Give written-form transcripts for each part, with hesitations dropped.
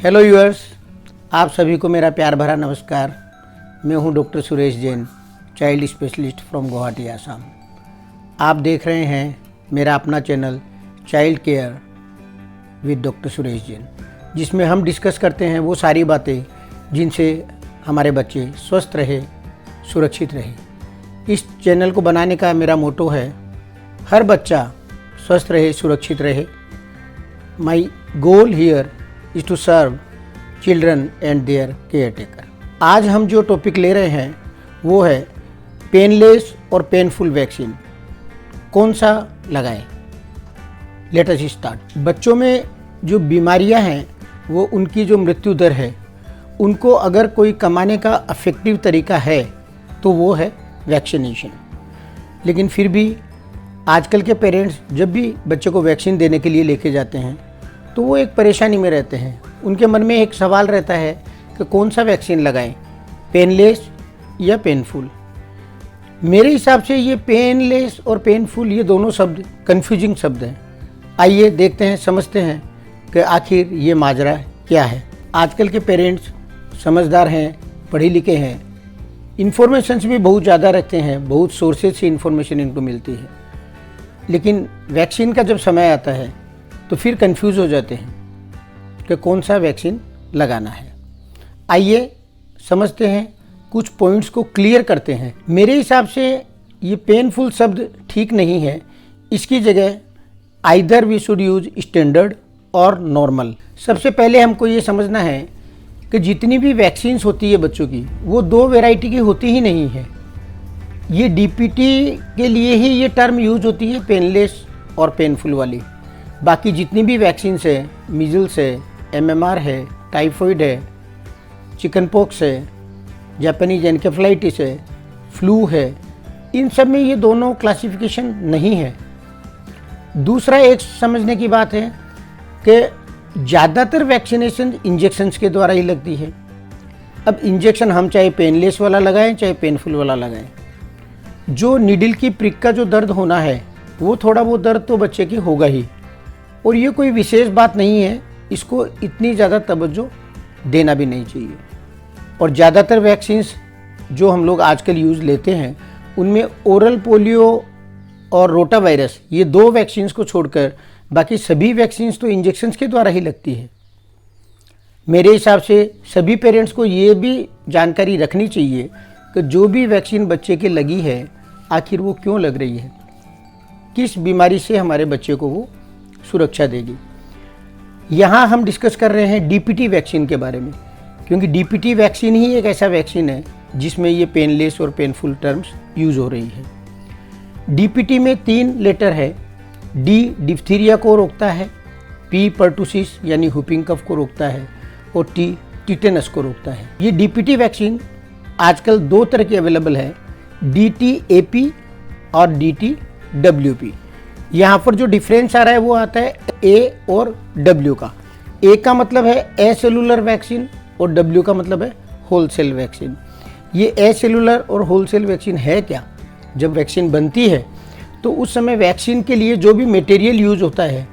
Hello viewers, आप सभी को मेरा प्यार भरा नमस्कार। मैं हूं doctor Suresh Jain, child specialist from Guwahati, Assam. आप देख रहे हैं मेरा अपना channel child care with doctor Suresh Jain, जिसमें हम डिस्कस करते हैं वो सारी बातें जिनसे हमारे बच्चे स्वस्थ रहे, सुरक्षित रहे। इस चैनल को बनाने का मेरा मोटो है, हर बच्चा स्वस्थ रहे, सुरक्षित रहे। My goal here is to serve children and their caretaker. आज हम जो टॉपिक ले रहे हैं वो है पेनलेस और पेनफुल वैक्सीन कौन सा लगाएं। Let us start. बच्चों में जो बीमारियां हैं वो उनकी जो मृत्यु दर है, उनको अगर कोई कमाने का इफेक्टिव तरीका है तो वो है वैक्सीनेशन। लेकिन फिर भी आजकल के पेरेंट्स जब भी बच्चे को वैक्सीन देने के लिए लेके जाते हैं तो वो एक परेशानी में रहते हैं। उनके मन में एक सवाल रहता है कि कौन सा वैक्सीन लगाएं, पेनलेस या पेनफुल। मेरे हिसाब से ये पेनलेस और पेनफुल ये दोनों शब्द कन्फ्यूजिंग शब्द हैं। आइए देखते हैं, समझते हैं कि आखिर ये माजरा क्या है। आजकल के पेरेंट्स समझदार हैं, पढ़े लिखे हैं, इन्फॉर्मेशंस भी बहुत ज़्यादा रखते हैं, बहुत सोर्सेज से इन्फॉर्मेशन इनको मिलती है। लेकिन वैक्सीन का जब समय आता है तो फिर कंफ्यूज हो जाते हैं कि कौन सा वैक्सीन लगाना है। आइए समझते हैं, कुछ पॉइंट्स को क्लियर करते हैं। मेरे हिसाब से ये पेनफुल शब्द ठीक नहीं है। इसकी जगह either we should use standard और नॉर्मल। सबसे पहले हमको ये समझना है कि जितनी भी वैक्सीन्स होती है बच्चों की, वो दो वैरायटी की होती ही नहीं है। ये डीपीटी के लिए ही ये टर्म यूज होती है, पेनलेस और पेनफुल वाली। बाकी जितनी भी वैक्सीन्स है, मीजल्स है, एमएमआर है, टाइफॉइड है, चिकन पॉक्स है, जापानीज एनकेफेलाइटिस है, फ्लू है, इन सब में ये दोनों क्लासिफिकेशन नहीं है। दूसरा एक समझने की बात है कि ज़्यादातर वैक्सीनेशन इंजेक्शन्स के द्वारा ही लगती है। अब इंजेक्शन हम चाहे पेनलेस वाला लगाएं चाहे पेनफुल वाला लगाएं, जो नीडल की प्रिक का जो दर्द होना है वो थोड़ा वो दर्द तो बच्चे की होगा ही, और ये कोई विशेष बात नहीं है। इसको इतनी ज़्यादा तवज्जो देना भी नहीं चाहिए। और ज़्यादातर वैक्सीन्स जो हम लोग आजकल यूज़ लेते हैं उनमें ओरल पोलियो और रोटा वायरस, ये दो वैक्सीन्स को छोड़कर बाकी सभी वैक्सीन्स तो इंजेक्शन्स के द्वारा ही लगती है। मेरे हिसाब से सभी पेरेंट्स को ये भी जानकारी रखनी चाहिए कि जो भी वैक्सीन बच्चे की लगी है आखिर वो क्यों लग रही है, किस बीमारी से हमारे बच्चे को वो सुरक्षा देगी। यहाँ हम डिस्कस कर रहे हैं डीपीटी वैक्सीन के बारे में, क्योंकि डीपीटी वैक्सीन ही एक ऐसा वैक्सीन है जिसमें ये पेनलेस और पेनफुल टर्म्स यूज़ हो रही है। डीपीटी में 3 लेटर है। डी डिप्थीरिया को रोकता है, पी पर्टुसिस यानी हुपिंग कफ को रोकता है, और टी टिटेनस को रोकता है। ये डीपीटी वैक्सीन आजकल 2 तरह की अवेलेबल है, DTAP और DTWP। यहाँ पर जो डिफरेंस आ रहा है वो आता है ए और डब्ल्यू का। ए का मतलब है ए सेलुलर वैक्सीन और डब्ल्यू का मतलब है होल सेल वैक्सीन। ये ए सेलुलर और होल सेल वैक्सीन है क्या? जब वैक्सीन बनती है तो उस समय वैक्सीन के लिए जो भी मटेरियल यूज होता है,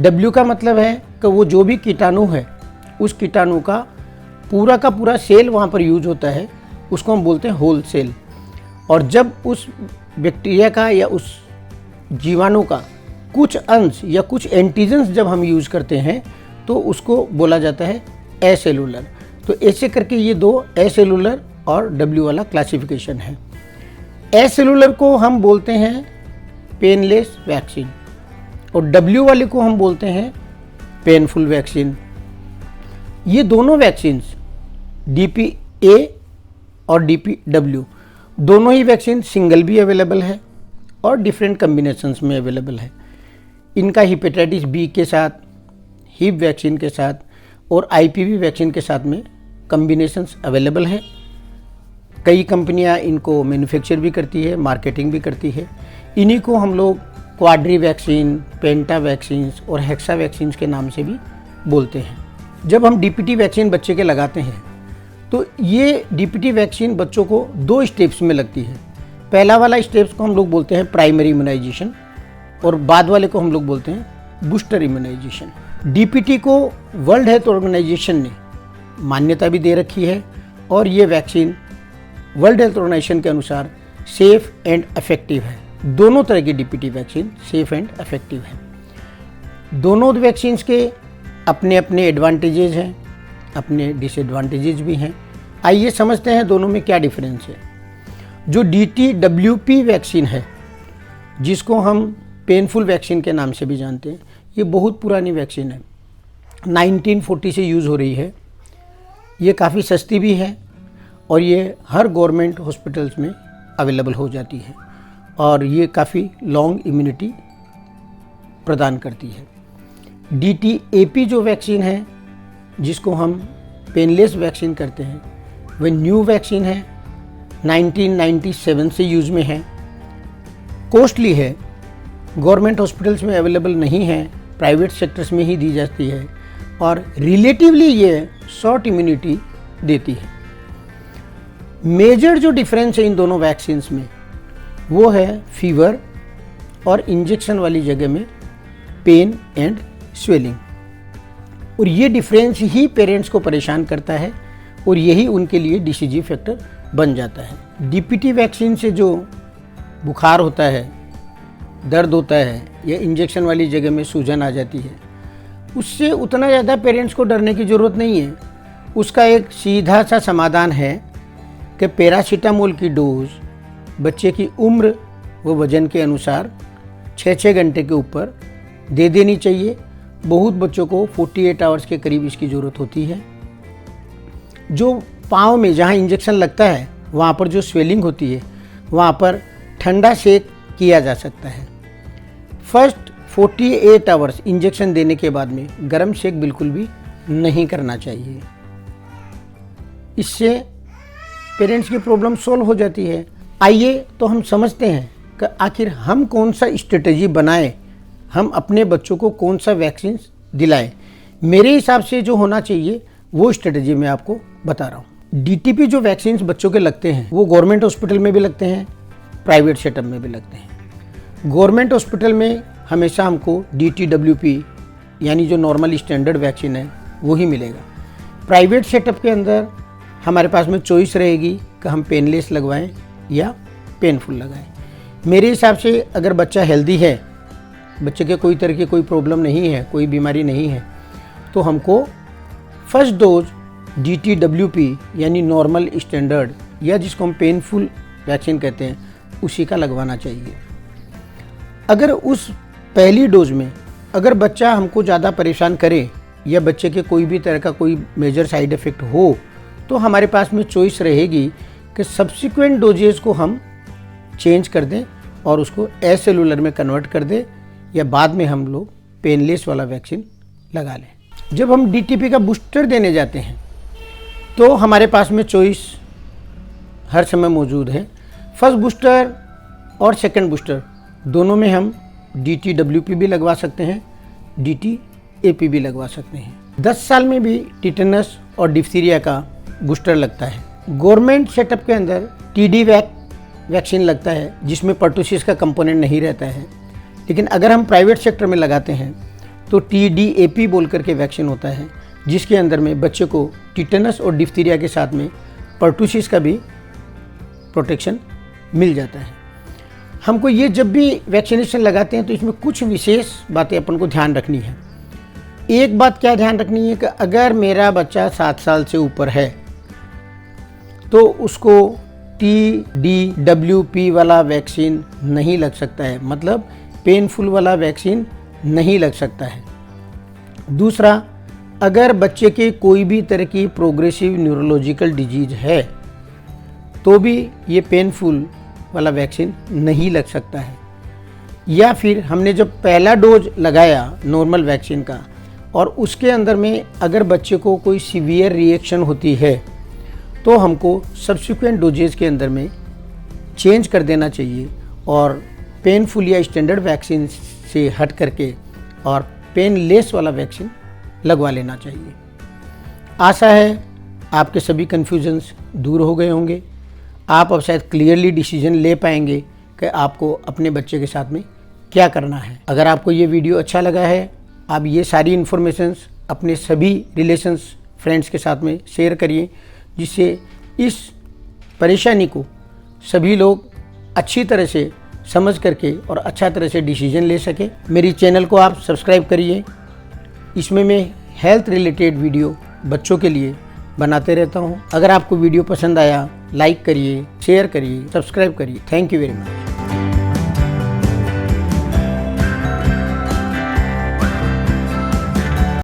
डब्ल्यू का मतलब है कि वो जो भी कीटाणु है उस कीटाणु का पूरा सेल वहाँ पर यूज होता है, उसको हम बोलते हैं होल सेल। और जब उस बैक्टीरिया का या उस जीवाणु का कुछ अंश या कुछ एंटीजन्स जब हम यूज़ करते हैं तो उसको बोला जाता है ए सेलुलर। तो ऐसे करके ये 2 ए सेलुलर और डब्ल्यू वाला क्लासिफिकेशन है। ए सेलुलर को हम बोलते हैं पेनलेस वैक्सीन और डब्ल्यू वाले को हम बोलते हैं पेनफुल वैक्सीन। ये दोनों वैक्सीन्स DPA और DPW दोनों ही वैक्सीन सिंगल भी अवेलेबल है और डिफरेंट कम्बिनेशंस में अवेलेबल है। इनका हेपेटाइटिस बी के साथ, हिप वैक्सीन के साथ और IPV वैक्सीन के साथ में कम्बिनेशंस अवेलेबल है। कई कंपनियां इनको मैन्युफैक्चर भी करती है, मार्केटिंग भी करती है। इन्हीं को हम लोग क्वाड्री वैक्सीन, पेंटा वैक्सीन्स और हेक्सा वैक्सीन्स के नाम से भी बोलते हैं। जब हम DPT वैक्सीन बच्चे के लगाते हैं तो ये DPT वैक्सीन बच्चों को 2 स्टेप्स में लगती है। पहला वाला स्टेप्स को हम लोग बोलते हैं प्राइमरी इम्यूनाइजेशन और बाद वाले को हम लोग बोलते हैं बूस्टर इम्यूनाइजेशन। डीपीटी को वर्ल्ड हेल्थ ऑर्गेनाइजेशन ने मान्यता भी दे रखी है और ये वैक्सीन वर्ल्ड हेल्थ ऑर्गेनाइजेशन के अनुसार सेफ एंड इफेक्टिव है। दोनों तरह की DPT vaccine safe and effective है। दोनों वैक्सीन्स के अपने अपने एडवांटेजेस हैं, अपने डिसएडवांटेजेस भी हैं। आइए समझते हैं दोनों में क्या डिफरेंस है। जो DTWP वैक्सीन है, जिसको हम पेनफुल वैक्सीन के नाम से भी जानते हैं, ये बहुत पुरानी वैक्सीन है, 1940 से यूज़ हो रही है। ये काफ़ी सस्ती भी है और ये हर गवर्नमेंट हॉस्पिटल्स में अवेलेबल हो जाती है और ये काफ़ी लॉन्ग इम्यूनिटी प्रदान करती है। DTAP जो वैक्सीन है, जिसको हम पेनलेस वैक्सीन करते हैं, वह न्यू वैक्सीन है, 1997 से यूज़ में है, कॉस्टली है, गवर्नमेंट हॉस्पिटल्स में अवेलेबल नहीं है, प्राइवेट सेक्टर्स में ही दी जाती है और रिलेटिवली ये शॉर्ट इम्यूनिटी देती है। मेजर जो डिफरेंस है इन दोनों वैक्सीन्स में वो है फीवर और इंजेक्शन वाली जगह में पेन एंड स्वेलिंग, और ये डिफरेंस ही पेरेंट्स को परेशान करता है और यही उनके लिए डिसीजिव फैक्टर बन जाता है। डीपीटी वैक्सीन से जो बुखार होता है, दर्द होता है या इंजेक्शन वाली जगह में सूजन आ जाती है, उससे उतना ज़्यादा पेरेंट्स को डरने की ज़रूरत नहीं है। उसका एक सीधा सा समाधान है कि पैरासीटामोल की डोज बच्चे की उम्र व वज़न के अनुसार 6-6 घंटे के ऊपर दे देनी चाहिए। बहुत बच्चों को 48 आवर्स के करीब इसकी ज़रूरत होती है। जो पाँव में जहाँ इंजेक्शन लगता है वहाँ पर जो स्वेलिंग होती है, वहाँ पर ठंडा सेक किया जा सकता है। फर्स्ट 48 आवर्स इंजेक्शन देने के बाद में गर्म सेक बिल्कुल भी नहीं करना चाहिए। इससे पेरेंट्स की प्रॉब्लम सॉल्व हो जाती है। आइए तो हम समझते हैं कि आखिर हम कौन सा स्ट्रेटजी बनाएं, हम अपने बच्चों को कौन सा वैक्सीन दिलाएं। मेरे हिसाब से जो होना चाहिए वो स्ट्रेटजी मैं आपको बता रहा हूँ। DTP जो वैक्सीन बच्चों के लगते हैं वो गवर्नमेंट हॉस्पिटल में भी लगते हैं, प्राइवेट सेटअप में भी लगते हैं। गवर्नमेंट हॉस्पिटल में हमेशा हमको DTWP यानी जो नॉर्मल स्टैंडर्ड वैक्सीन है वो ही मिलेगा। प्राइवेट सेटअप के अंदर हमारे पास में चॉइस रहेगी कि हम पेनलेस लगवाएं या पेनफुल लगाएं। मेरे हिसाब से अगर बच्चा हेल्दी है, बच्चे के कोई तरह की कोई प्रॉब्लम नहीं है, कोई बीमारी नहीं है, तो हमको फर्स्ट डोज DTWP यानी नॉर्मल स्टैंडर्ड या जिसको हम पेनफुल वैक्सीन कहते हैं उसी का लगवाना चाहिए। अगर उस पहली डोज में अगर बच्चा हमको ज़्यादा परेशान करे या बच्चे के कोई भी तरह का कोई मेजर साइड इफ़ेक्ट हो, तो हमारे पास में चॉइस रहेगी कि सब्सिक्वेंट डोजेस को हम चेंज कर दें और उसको एसेलुलर में कन्वर्ट कर दें या बाद में हम लोग पेनलेस वाला वैक्सीन लगा लें। जब हम DTP का बूस्टर देने जाते हैं तो हमारे पास में चॉइस हर समय मौजूद है। फर्स्ट बूस्टर और सेकंड बूस्टर दोनों में हम DTWP भी लगवा सकते हैं, DTAP भी लगवा सकते हैं। 10 साल में भी टिटेनस और डिप्थीरिया का बूस्टर लगता है। गवर्नमेंट सेटअप के अंदर TD वैक्सीन लगता है जिसमें पर्टूसिस का कंपोनेंट नहीं रहता है, लेकिन अगर हम प्राइवेट सेक्टर में लगाते हैं तो TDAP बोल करके वैक्सीन होता है जिसके अंदर में बच्चे को टिटेनस और डिप्थीरिया के साथ में पर्टूसिस का भी प्रोटेक्शन मिल जाता है। हमको ये जब भी वैक्सीनेशन लगाते हैं तो इसमें कुछ विशेष बातें अपन को ध्यान रखनी है। एक बात क्या ध्यान रखनी है कि अगर मेरा बच्चा 7 साल से ऊपर है तो उसको TDWP वाला वैक्सीन नहीं लग सकता है, मतलब पेनफुल वाला वैक्सीन नहीं लग सकता है। दूसरा, अगर बच्चे के कोई भी तरह की प्रोग्रेसिव न्यूरोलॉजिकल डिजीज है तो भी ये पेनफुल वाला वैक्सीन नहीं लग सकता है। या फिर हमने जब पहला डोज लगाया नॉर्मल वैक्सीन का और उसके अंदर में अगर बच्चे को कोई सीवियर रिएक्शन होती है तो हमको सब्सिक्वेंट डोजेज के अंदर में चेंज कर देना चाहिए और पेनफुल या स्टैंडर्ड वैक्सीन से हट करके और पेनलेस वाला वैक्सीन लगवा लेना चाहिए। आशा है आपके सभी कन्फ्यूजन्स दूर हो गए होंगे। आप अब शायद क्लियरली डिसीजन ले पाएंगे कि आपको अपने बच्चे के साथ में क्या करना है। अगर आपको ये वीडियो अच्छा लगा है आप ये सारी इन्फॉर्मेशंस अपने सभी रिलेशंस फ्रेंड्स के साथ में शेयर करिए, जिससे इस परेशानी को सभी लोग अच्छी तरह से समझ करके और अच्छा तरह से डिसीजन ले सके। मेरी चैनल को आप सब्सक्राइब करिए। इसमें मैं हेल्थ रिलेटेड वीडियो बच्चों के लिए बनाते रहता हूँ। अगर आपको वीडियो पसंद आया, लाइक करिए, शेयर करिए, सब्सक्राइब करिए। Thank you very much.